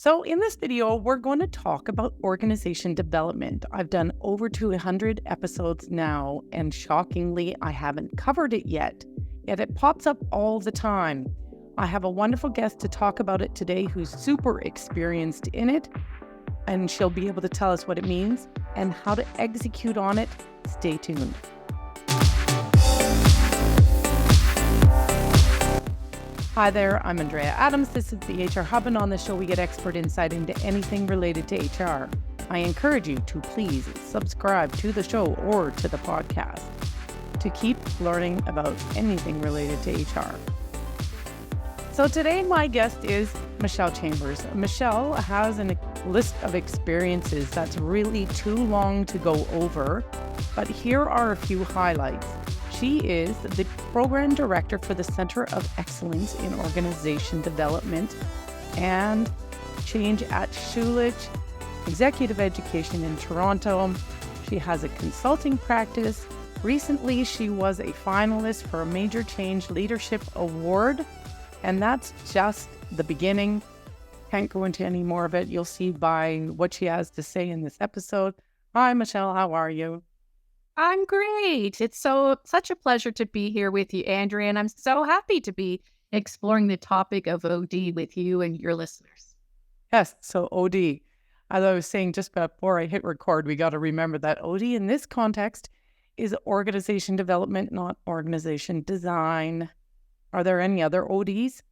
So in this video, we're going to talk about organization development. I've done over 200 episodes now, and shockingly, I haven't covered it yet it pops up all the time. I have a wonderful guest to talk about it today who's super experienced in it, and she'll be able to tell us what it means and how to execute on it. Stay tuned. Hi there, I'm Andrea Adams. This is the HR Hub, and on the show we get expert insight into anything related to HR. I encourage you to please subscribe to the show or to the podcast to keep learning about anything related to HR. So today my guest is Michelle Chambers. Michelle has a list of experiences that's really too long to go over, but here are a few highlights. She is the Program Director for the Center of Excellence in Organization Development and Change at Schulich Executive Education in Toronto. She has a consulting practice. Recently, she was a finalist for a Major Change Leadership Award, and that's just the beginning. Can't go into any more of it. You'll see by what she has to say in this episode. Hi, Michelle. How are you? I'm great. It's such a pleasure to be here with you, Andrea, and I'm so happy to be exploring the topic of OD with you and your listeners. Yes, so OD. As I was saying just before I hit record, we got to remember that OD in this context is organization development, not organization design. Are there any other ODs?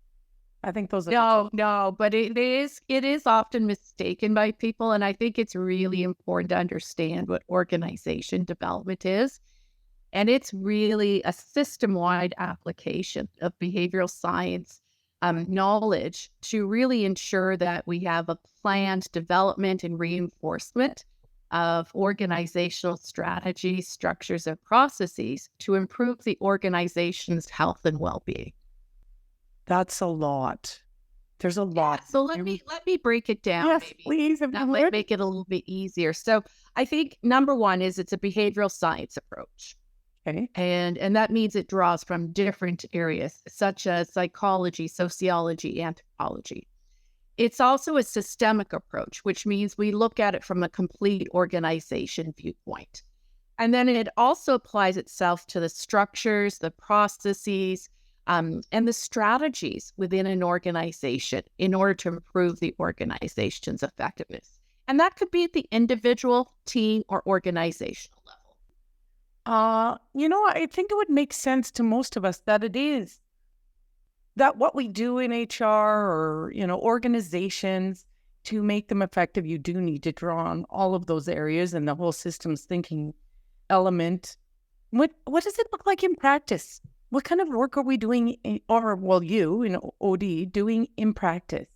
I think those are... No, but it is often mistaken by people, and I think it's really important to understand what organization development is. And it's really a system-wide application of behavioral science knowledge to really ensure that we have a planned development and reinforcement of organizational strategies, structures, and processes to improve the organization's health and well-being. That's a lot. There's a lot. So let me break it down. Yes, maybe. please. That might make it a little bit easier. So I think number one is it's a behavioral science approach. Okay. And that means it draws from different areas such as psychology, sociology, anthropology. It's also a systemic approach, which means we look at it from a complete organization viewpoint. And then it also applies itself to the structures, the processes, and the strategies within an organization in order to improve the organization's effectiveness. And that could be at the individual, team, or organizational level. I think it would make sense to most of us that it is. That what we do in HR or, organizations to make them effective, you do need to draw on all of those areas and the whole systems thinking element. What does it look like in practice? What kind of work are we doing, OD, doing in practice?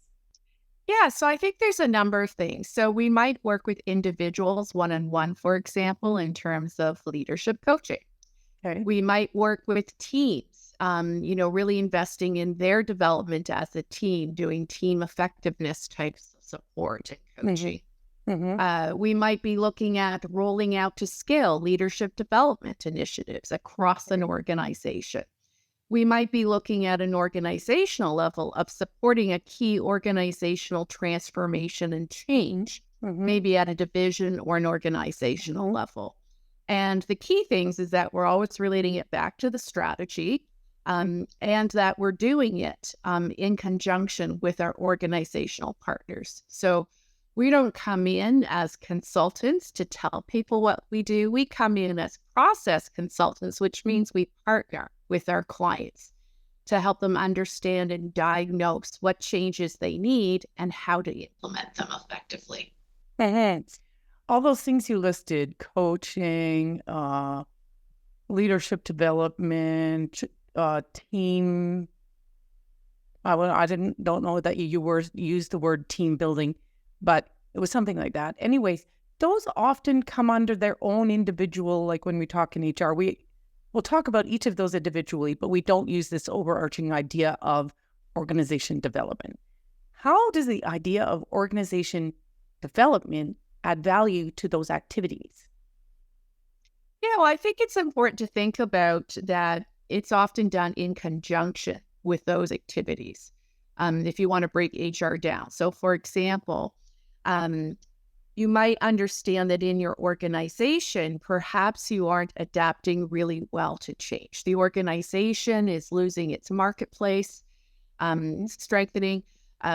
Yeah, so I think there's a number of things. So we might work with individuals one-on-one, for example, in terms of leadership coaching. Okay. We might work with teams, really investing in their development as a team, doing team effectiveness types of support and coaching. Mm-hmm. We might be looking at rolling out to scale leadership development initiatives across an organization. We might be looking at an organizational level of supporting a key organizational transformation and change, maybe at a division or an organizational level. And the key things is that we're always relating it back to the strategy and that we're doing it in conjunction with our organizational partners. So we don't come in as consultants to tell people what we do. We come in as process consultants, which means we partner with our clients to help them understand and diagnose what changes they need and how to implement them effectively. All those things you listed, coaching, leadership development, team. I don't know that you used the word team building, but it was something like that. Anyways, those often come under their own individual, like when we talk in HR, we'll talk about each of those individually, but we don't use this overarching idea of organization development. How does the idea of organization development add value to those activities? I think it's important to think about that it's often done in conjunction with those activities. if you want to break HR down. So for example, you might understand that in your organization, perhaps you aren't adapting really well to change. The organization is losing its marketplace, strengthening.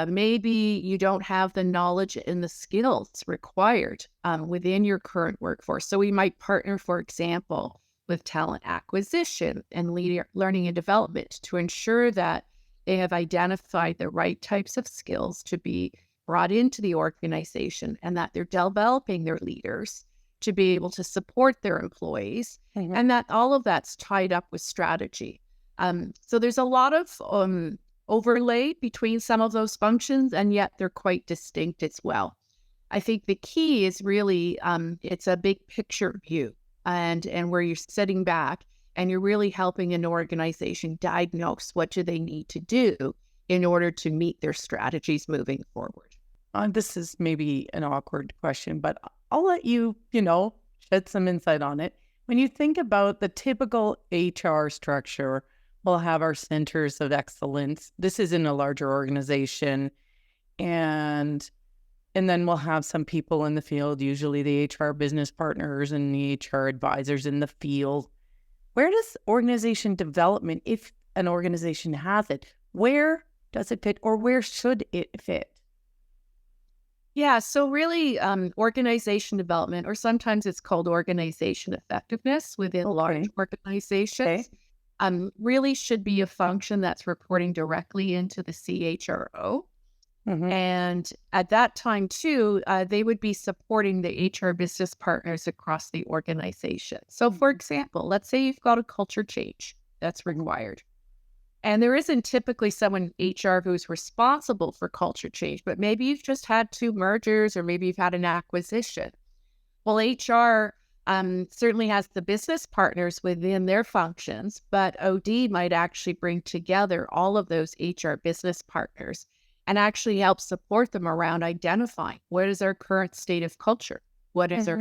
Maybe you don't have the knowledge and the skills required within your current workforce. So we might partner, for example, with talent acquisition and learning and development to ensure that they have identified the right types of skills to be brought into the organization and that they're developing their leaders to be able to support their employees, and that all of that's tied up with strategy. So there's a lot of overlay between some of those functions, and yet they're quite distinct as well. I think the key is really it's a big picture view, and where you're sitting back and you're really helping an organization diagnose what do they need to do in order to meet their strategies moving forward. This is maybe an awkward question, but I'll let you, shed some insight on it. When you think about the typical HR structure, we'll have our centers of excellence. This is in a larger organization. And then we'll have some people in the field, usually the HR business partners and the HR advisors in the field. Where does organization development, if an organization has it, where does it fit or where should it fit? Yeah, so really organization development, or sometimes it's called organization effectiveness within large organizations, really should be a function that's reporting directly into the CHRO. And at that time, too, they would be supporting the HR business partners across the organization. So, for example, let's say you've got a culture change that's required. And there isn't typically someone in HR who's responsible for culture change, but maybe you've just had 2 mergers or maybe you've had an acquisition. Well, HR certainly has the business partners within their functions, but OD might actually bring together all of those HR business partners and actually help support them around identifying what is our current state of culture, what is our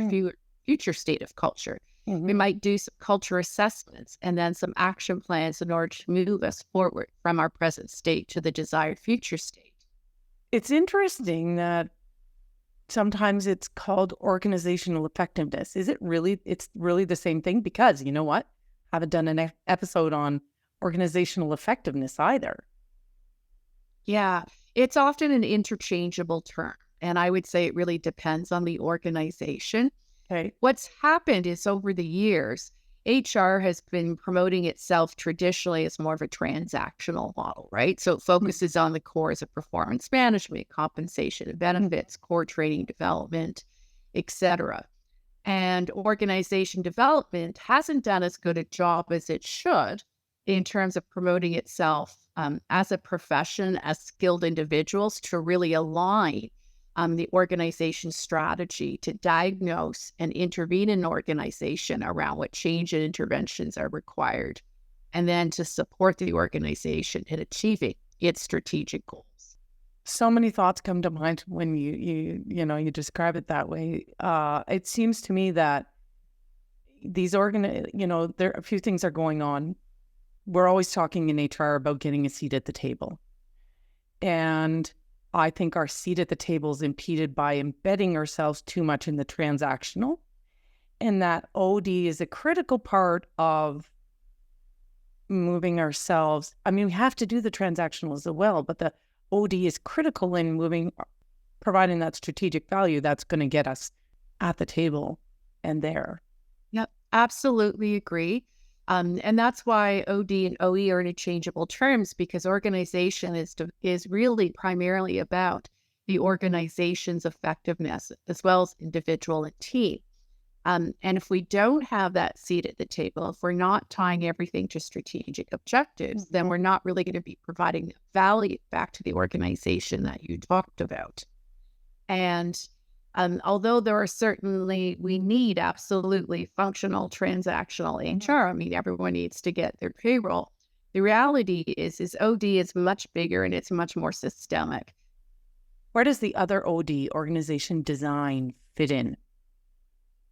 future state of culture. We might do some culture assessments and then some action plans in order to move us forward from our present state to the desired future state. It's interesting that sometimes it's called organizational effectiveness. Is it really? It's really the same thing? Because you know what? I haven't done an episode on organizational effectiveness either. Yeah, it's often an interchangeable term. And I would say it really depends on the organization. Okay. What's happened is over the years, HR has been promoting itself traditionally as more of a transactional model, right? So it focuses on the cores of performance management, compensation and benefits, core training development, etc. And organization development hasn't done as good a job as it should in terms of promoting itself as a profession, as skilled individuals to really align the organization's strategy to diagnose and intervene in an organization around what change and interventions are required, and then to support the organization in achieving its strategic goals. So many thoughts come to mind when you describe it that way. It seems to me that these there a few things are going on. We're always talking in HR about getting a seat at the table, and I think our seat at the table is impeded by embedding ourselves too much in the transactional, and that OD is a critical part of moving ourselves. I mean, we have to do the transactional as well, but the OD is critical in providing that strategic value that's going to get us at the table and there. Yep, absolutely agree. And that's why OD and OE are interchangeable terms, because organization is really primarily about the organization's effectiveness as well as individual and team. And if we don't have that seat at the table, if we're not tying everything to strategic objectives, then we're not really going to be providing value back to the organization that you talked about. And although we need absolutely functional transactional HR. I mean, everyone needs to get their payroll. The reality is OD is much bigger and it's much more systemic. Where does the other OD, organization design, fit in?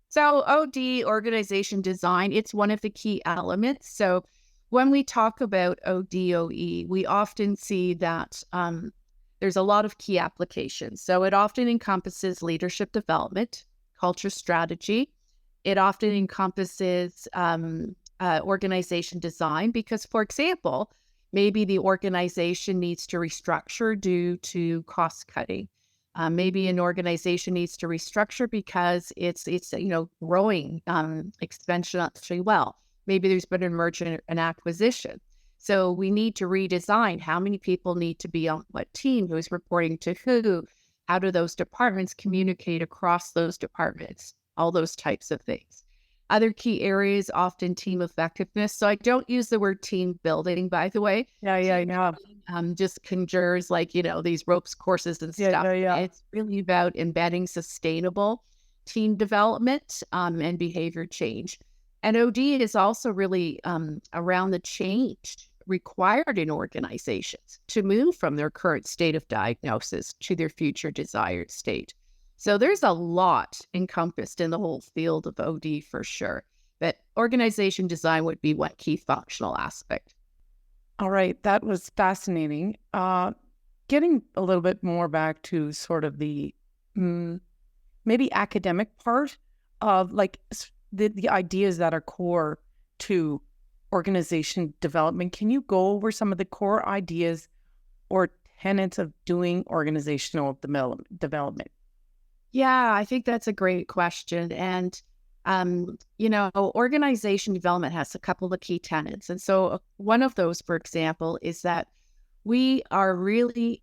So OD, organization design, it's one of the key elements. So when we talk about ODOE, we often see that there's a lot of key applications. So it often encompasses leadership development, culture strategy. It often encompasses organization design because, for example, maybe the organization needs to restructure due to cost cutting. Maybe an organization needs to restructure because it's growing exponentially well. Maybe there's been a merger and acquisition. So we need to redesign how many people need to be on what team, who's reporting to who, how do those departments communicate across those departments, all those types of things. Other key areas, often team effectiveness. So I don't use the word team building, by the way. Yeah. Just conjures these ropes courses and stuff. It's really about embedding sustainable team development and behavior change. And OD is also really around the change required in organizations to move from their current state of diagnosis to their future desired state. So there's a lot encompassed in the whole field of OD for sure. But organization design would be one key functional aspect. All right, that was fascinating. Getting a little bit more back to sort of the maybe academic part of the ideas that are core to organization development. Can you go over some of the core ideas or tenets of doing organizational development? Yeah, I think that's a great question. And, organization development has a couple of key tenets. And so one of those, for example, is that we are really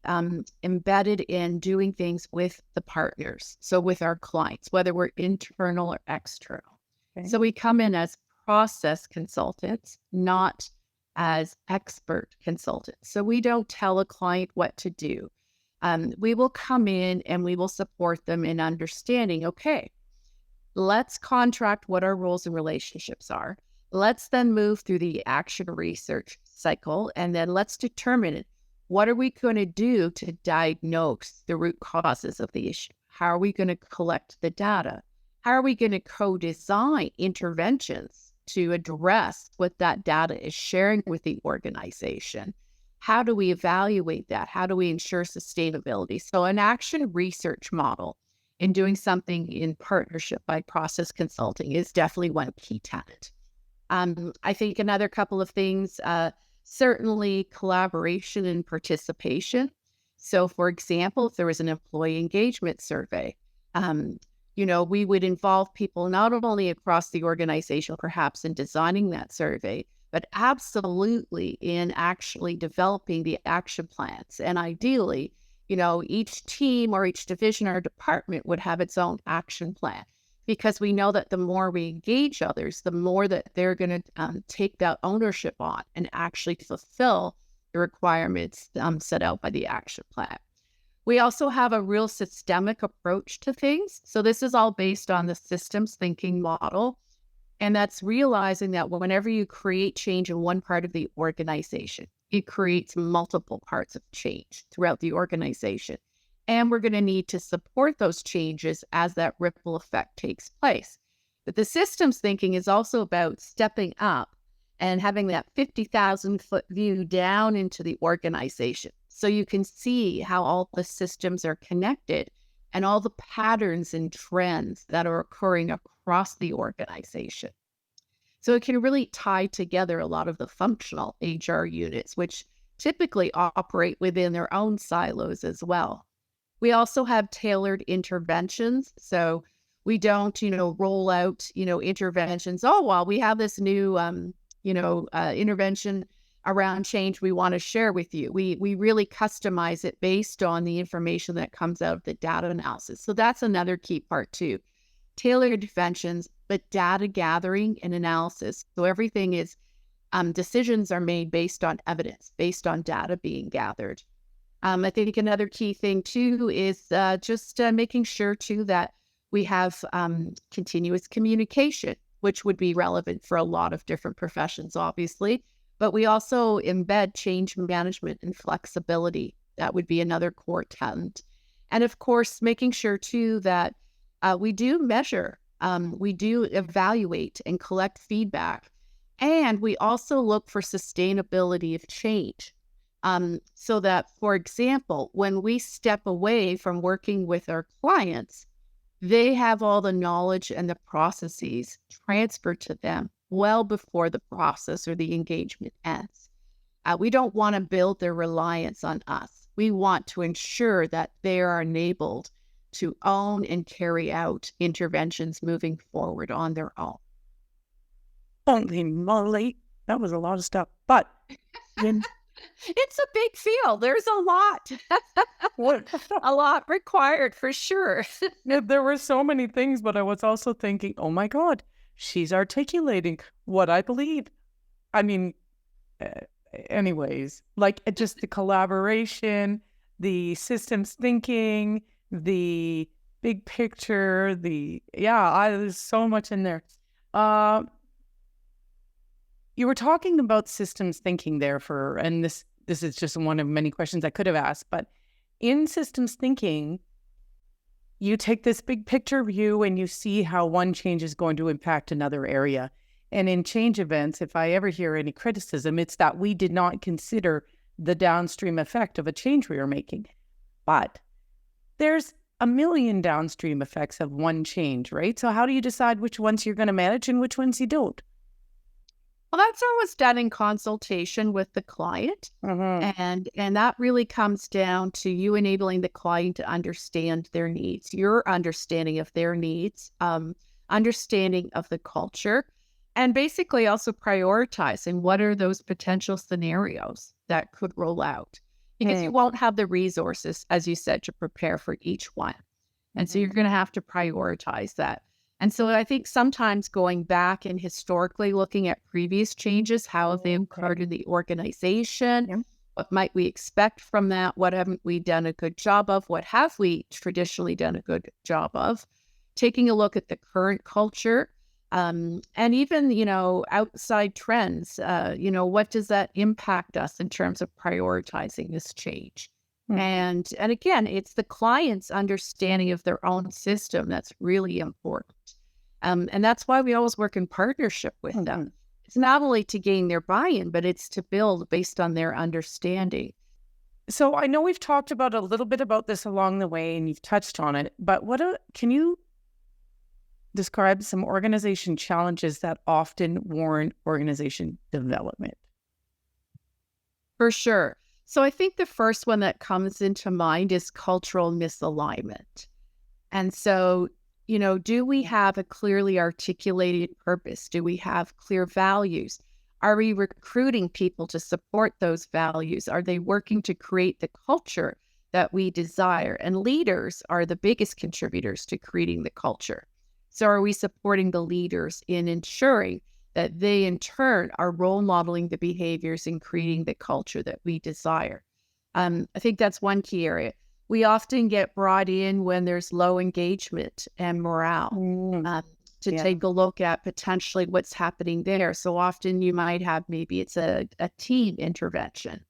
embedded in doing things with the partners. So with our clients, whether we're internal or external. Okay. So we come in as process consultants, not as expert consultants. So we don't tell a client what to do. We will come in and we will support them in understanding, okay, let's contract what our roles and relationships are. Let's then move through the action research cycle, and then let's determine what are we going to do to diagnose the root causes of the issue? How are we going to collect the data? How are we going to co-design interventions to address what that data is sharing with the organization? How do we evaluate that? How do we ensure sustainability? So an action research model in doing something in partnership by process consulting is definitely one key tenet. I think another couple of things, certainly collaboration and participation. So for example, if there was an employee engagement survey, we would involve people not only across the organization, perhaps in designing that survey, but absolutely in actually developing the action plans. And ideally, each team or each division or department would have its own action plan, because we know that the more we engage others, the more that they're going to take that ownership on and actually fulfill the requirements set out by the action plan. We also have a real systemic approach to things. So this is all based on the systems thinking model. And that's realizing that whenever you create change in one part of the organization, it creates multiple parts of change throughout the organization. And we're going to need to support those changes as that ripple effect takes place. But the systems thinking is also about stepping up and having that 50,000-foot view down into the organization, so you can see how all the systems are connected and all the patterns and trends that are occurring across the organization. So it can really tie together a lot of the functional HR units, which typically operate within their own silos as well. We also have tailored interventions. So we don't, roll out, interventions. Oh, well, we have this new, intervention around change we want to share with you. We really customize it based on the information that comes out of the data analysis. So that's another key part too. Tailored interventions, but data gathering and analysis. So everything is, decisions are made based on evidence, based on data being gathered. I think another key thing too is just making sure too that we have continuous communication, which would be relevant for a lot of different professions, obviously. But we also embed change management and flexibility. That would be another core tenet. And of course, making sure too that we do measure, we do evaluate and collect feedback. And we also look for sustainability of change. So that, for example, when we step away from working with our clients, they have all the knowledge and the processes transferred to them well before the process or the engagement ends. We don't want to build their reliance on us. We want to ensure that they are enabled to own and carry out interventions moving forward on their own. Holy moly, that was a lot of stuff. But it's a big field. There's a lot. A lot required for sure. Yeah, there were so many things, but I was also thinking, oh my God, she's articulating what I believe. I mean, anyways, like just the collaboration, the systems thinking, the big picture, there's so much in there. You were talking about systems thinking there and this is just one of many questions I could have asked, but in systems thinking, you take this big picture view and you see how one change is going to impact another area. And in change events, if I ever hear any criticism, it's that we did not consider the downstream effect of a change we are making. But there's a million downstream effects of one change, right? So how do you decide which ones you're going to manage and which ones you don't? Well, that's always done in consultation with the client. And that really comes down to you enabling the client to understand their needs, your understanding of their needs, understanding of the culture, and basically also prioritizing what are those potential scenarios that could roll out. Because you won't have the resources, as you said, to prepare for each one. And so you're going to have to prioritize that. And so I think sometimes going back and historically looking at previous changes, how have they occurred in the organization? Yeah. What might we expect from that? What haven't we done a good job of? What have we traditionally done a good job of? Taking a look at the current culture and even, outside trends. What does that impact us in terms of prioritizing this change? And again, it's the client's understanding of their own system that's really important. And that's why we always work in partnership with them. It's not only to gain their buy-in, but it's to build based on their understanding. So I know we've talked about a little bit about this along the way and you've touched on it, but can you describe some organization challenges that often warrant organization development? For sure. So I think the first one that comes into mind is cultural misalignment. And so, do we have a clearly articulated purpose? Do we have clear values? Are we recruiting people to support those values? Are they working to create the culture that we desire? And leaders are the biggest contributors to creating the culture. So are we supporting the leaders in ensuring that they in turn are role modeling the behaviors and creating the culture that we desire? I think that's one key area. We often get brought in when there's low engagement and morale to take a look at potentially what's happening there. So often you might have, maybe it's a team intervention.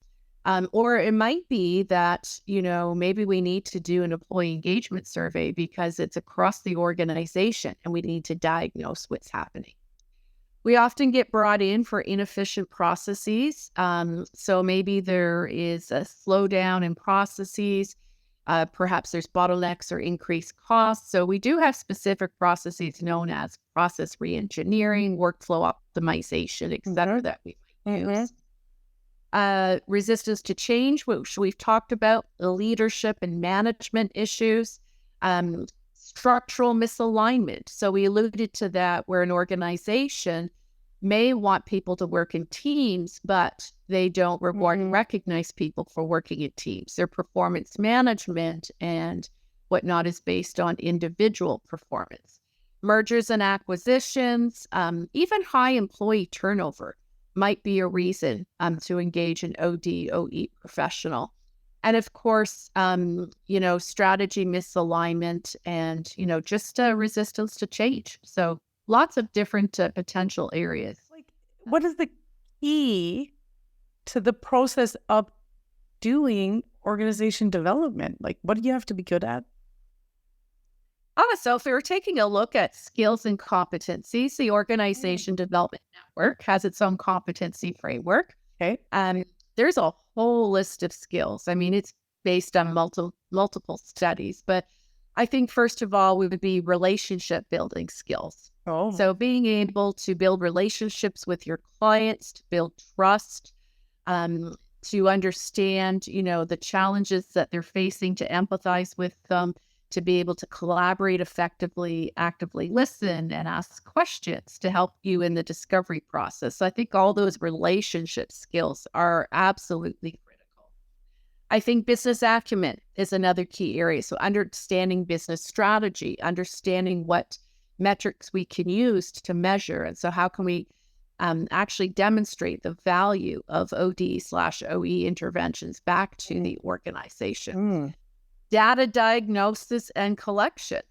Or it might be that, maybe we need to do an employee engagement survey because it's across the organization and we need to diagnose what's happening. We often get brought in for inefficient processes. So maybe there is a slowdown in processes. Perhaps there's bottlenecks or increased costs. So we do have specific processes known as process reengineering, workflow optimization, et cetera, that we might use. Resistance to change, which we've talked about, the leadership and management issues. Structural misalignment. So we alluded to that, where an organization may want people to work in teams, but they don't reward and recognize people for working in teams. Their performance management and whatnot is based on individual performance. Mergers and acquisitions, even high employee turnover might be a reason to engage an OE professional. And of course, strategy misalignment and, just resistance to change. So lots of different potential areas. What is the key to the process of doing organization development? What do you have to be good at? So if we were taking a look at skills and competencies, the Organization Development Network has its own competency framework. Okay. There's a whole list of skills. I mean, it's based on multiple studies, but I think first of all, we would be relationship building skills. Oh. So being able to build relationships with your clients, to build trust, to understand, the challenges that they're facing, to empathize with them, to be able to collaborate effectively, actively listen and ask questions to help you in the discovery process. So I think all those relationship skills are absolutely critical. I think business acumen is another key area. So understanding business strategy, understanding what metrics we can use to measure. And so how can we actually demonstrate the value of OD/OE interventions back to the organization. Data diagnosis and collection.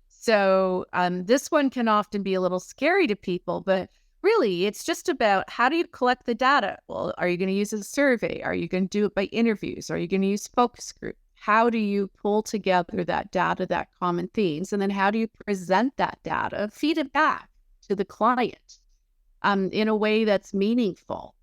So this one can often be a little scary to people, but really it's just about how do you collect the data? Well, are you going to use a survey? Are you going to do it by interviews? Are you going to use focus group? How do you pull together that data, that common themes? And then how do you present that data, feed it back to the client in a way that's meaningful?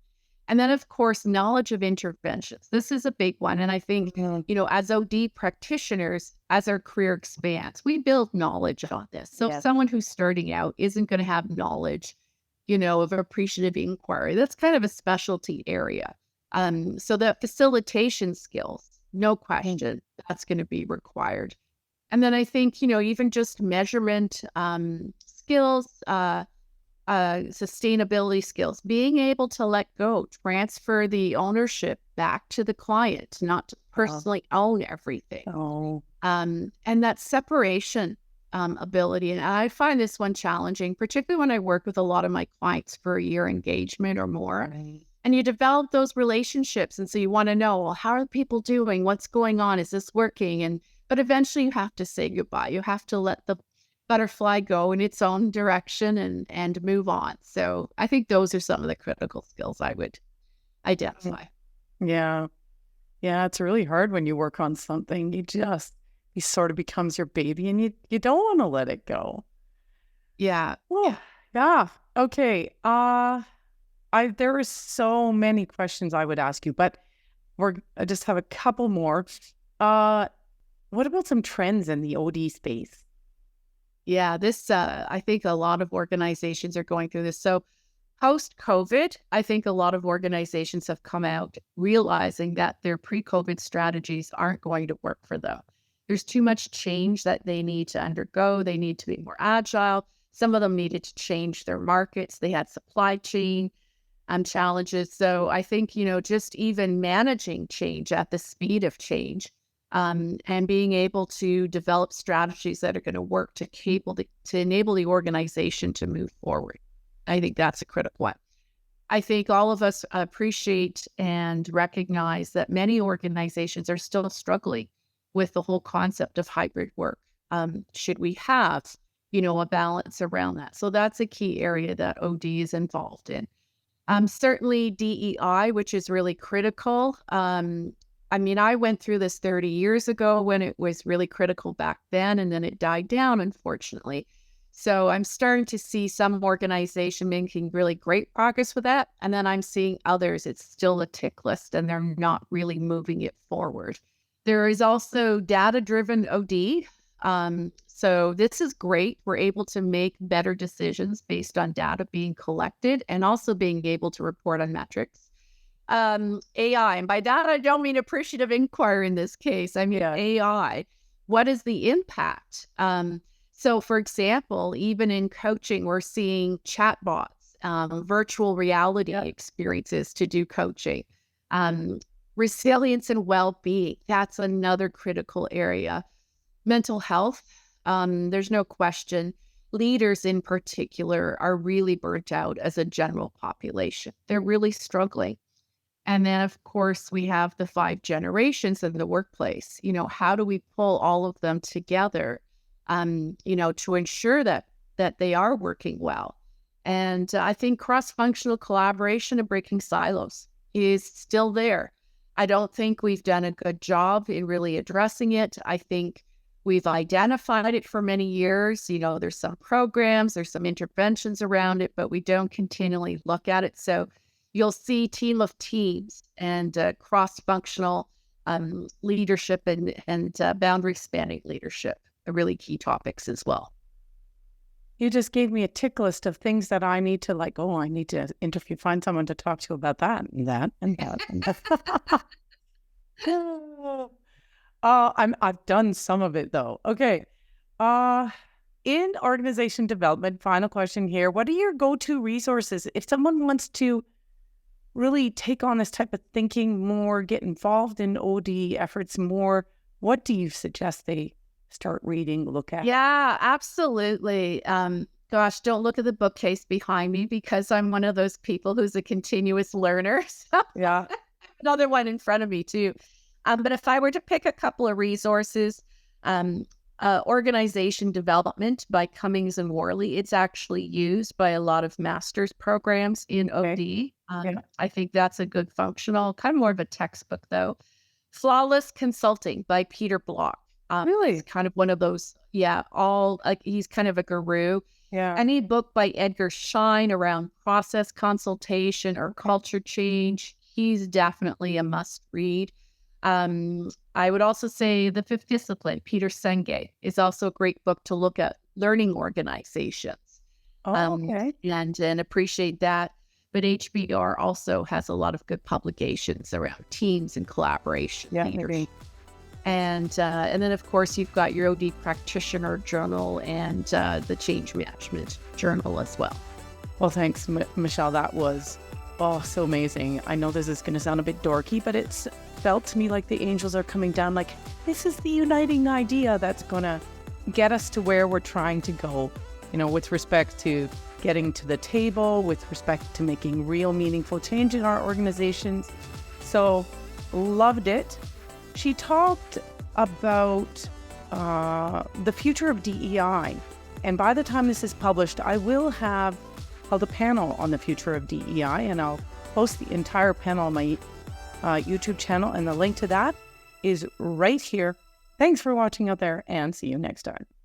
And then, of course, knowledge of interventions. This is a big one. And I think, as OD practitioners, as our career expands, we build knowledge on this. So if someone who's starting out isn't going to have knowledge, of appreciative inquiry, that's kind of a specialty area. So the facilitation skills, no question, that's going to be required. And then I think, even just measurement skills, sustainability skills, being able to let go, transfer the ownership back to the client, not to personally own everything. And that separation ability. And I find this one challenging, particularly when I work with a lot of my clients for a year engagement or more. Right. And you develop those relationships. And so you want to know, well, how are people doing? What's going on? Is this working? But eventually you have to say goodbye. You have to let the butterfly go in its own direction and move on. So I think those are some of the critical skills I would identify. Yeah. Yeah, it's really hard when you work on something. He sort of becomes your baby and you don't want to let it go. Yeah. Oh, yeah. Okay. There are so many questions I would ask you, but I just have a couple more. What about some trends in the OD space? Yeah, this, I think a lot of organizations are going through this. So post-COVID, I think a lot of organizations have come out realizing that their pre-COVID strategies aren't going to work for them. There's too much change that they need to undergo. They need to be more agile. Some of them needed to change their markets. They had supply chain challenges. So I think, just even managing change at the speed of change and being able to develop strategies that are going to work to enable the organization to move forward. I think that's a critical one. I think all of us appreciate and recognize that many organizations are still struggling with the whole concept of hybrid work. Should we have, a balance around that? So that's a key area that OD is involved in. Certainly DEI, which is really critical. I went through this 30 years ago when it was really critical back then, and then it died down, unfortunately. So I'm starting to see some organization making really great progress with that. And then I'm seeing others, it's still a tick list and they're not really moving it forward. There is also data-driven OD. So this is great. We're able to make better decisions based on data being collected and also being able to report on metrics. AI, and by that, I don't mean appreciative inquiry in this case. I mean AI. What is the impact? So for example, even in coaching, we're seeing chatbots, virtual reality experiences to do coaching. Resilience and well-being, that's another critical area. Mental health, there's no question. Leaders in particular are really burnt out as a general population. They're really struggling. And then, of course, we have the 5 generations in the workplace. How do we pull all of them together, to ensure that they are working well? And I think cross-functional collaboration and breaking silos is still there. I don't think we've done a good job in really addressing it. I think We've identified it for many years. You know, there's some programs, there's some interventions around it, but we don't continually look at it. So you'll see team of teams and cross-functional leadership and boundary spanning leadership are really key topics as well. You just gave me a tick list of things that I need to I need to interview, find someone to talk to about that and that and that and that. I've done some of it though. Okay. In organization development, final question here. What are your go-to resources if someone wants to really take on this type of thinking more, get involved in OD efforts more? What do you suggest they start reading, look at? Yeah, absolutely. Gosh, don't look at the bookcase behind me because I'm one of those people who's a continuous learner. So Yeah. another one in front of me too. But if I were to pick a couple of resources, Organization Development by Cummings and Worley, it's actually used by a lot of master's programs in OD. I think that's a good functional, kind of more of a textbook though. Flawless Consulting by Peter Block. Really? He's kind of one of those, he's kind of a guru. Yeah. Any book by Edgar Schein around process consultation or culture change, he's definitely a must read. I would also say The Fifth Discipline, Peter Senge, is also a great book to look at learning organizations. Okay. And appreciate that. But HBR also has a lot of good publications around teams and collaboration. Yeah, leadership. And then, of course, you've got your OD Practitioner Journal and the Change Management Journal as well. Well, thanks, Michelle. That was, so amazing. I know this is going to sound a bit dorky, but it's felt to me like the angels are coming down. Like, this is the uniting idea that's going to get us to where we're trying to go, with respect to getting to the table, with respect to making real meaningful change in our organizations. So, loved it. She talked about the future of DEI. And by the time this is published, I will have held a panel on the future of DEI, and I'll post the entire panel on my YouTube channel, and the link to that is right here. Thanks for watching out there, and see you next time.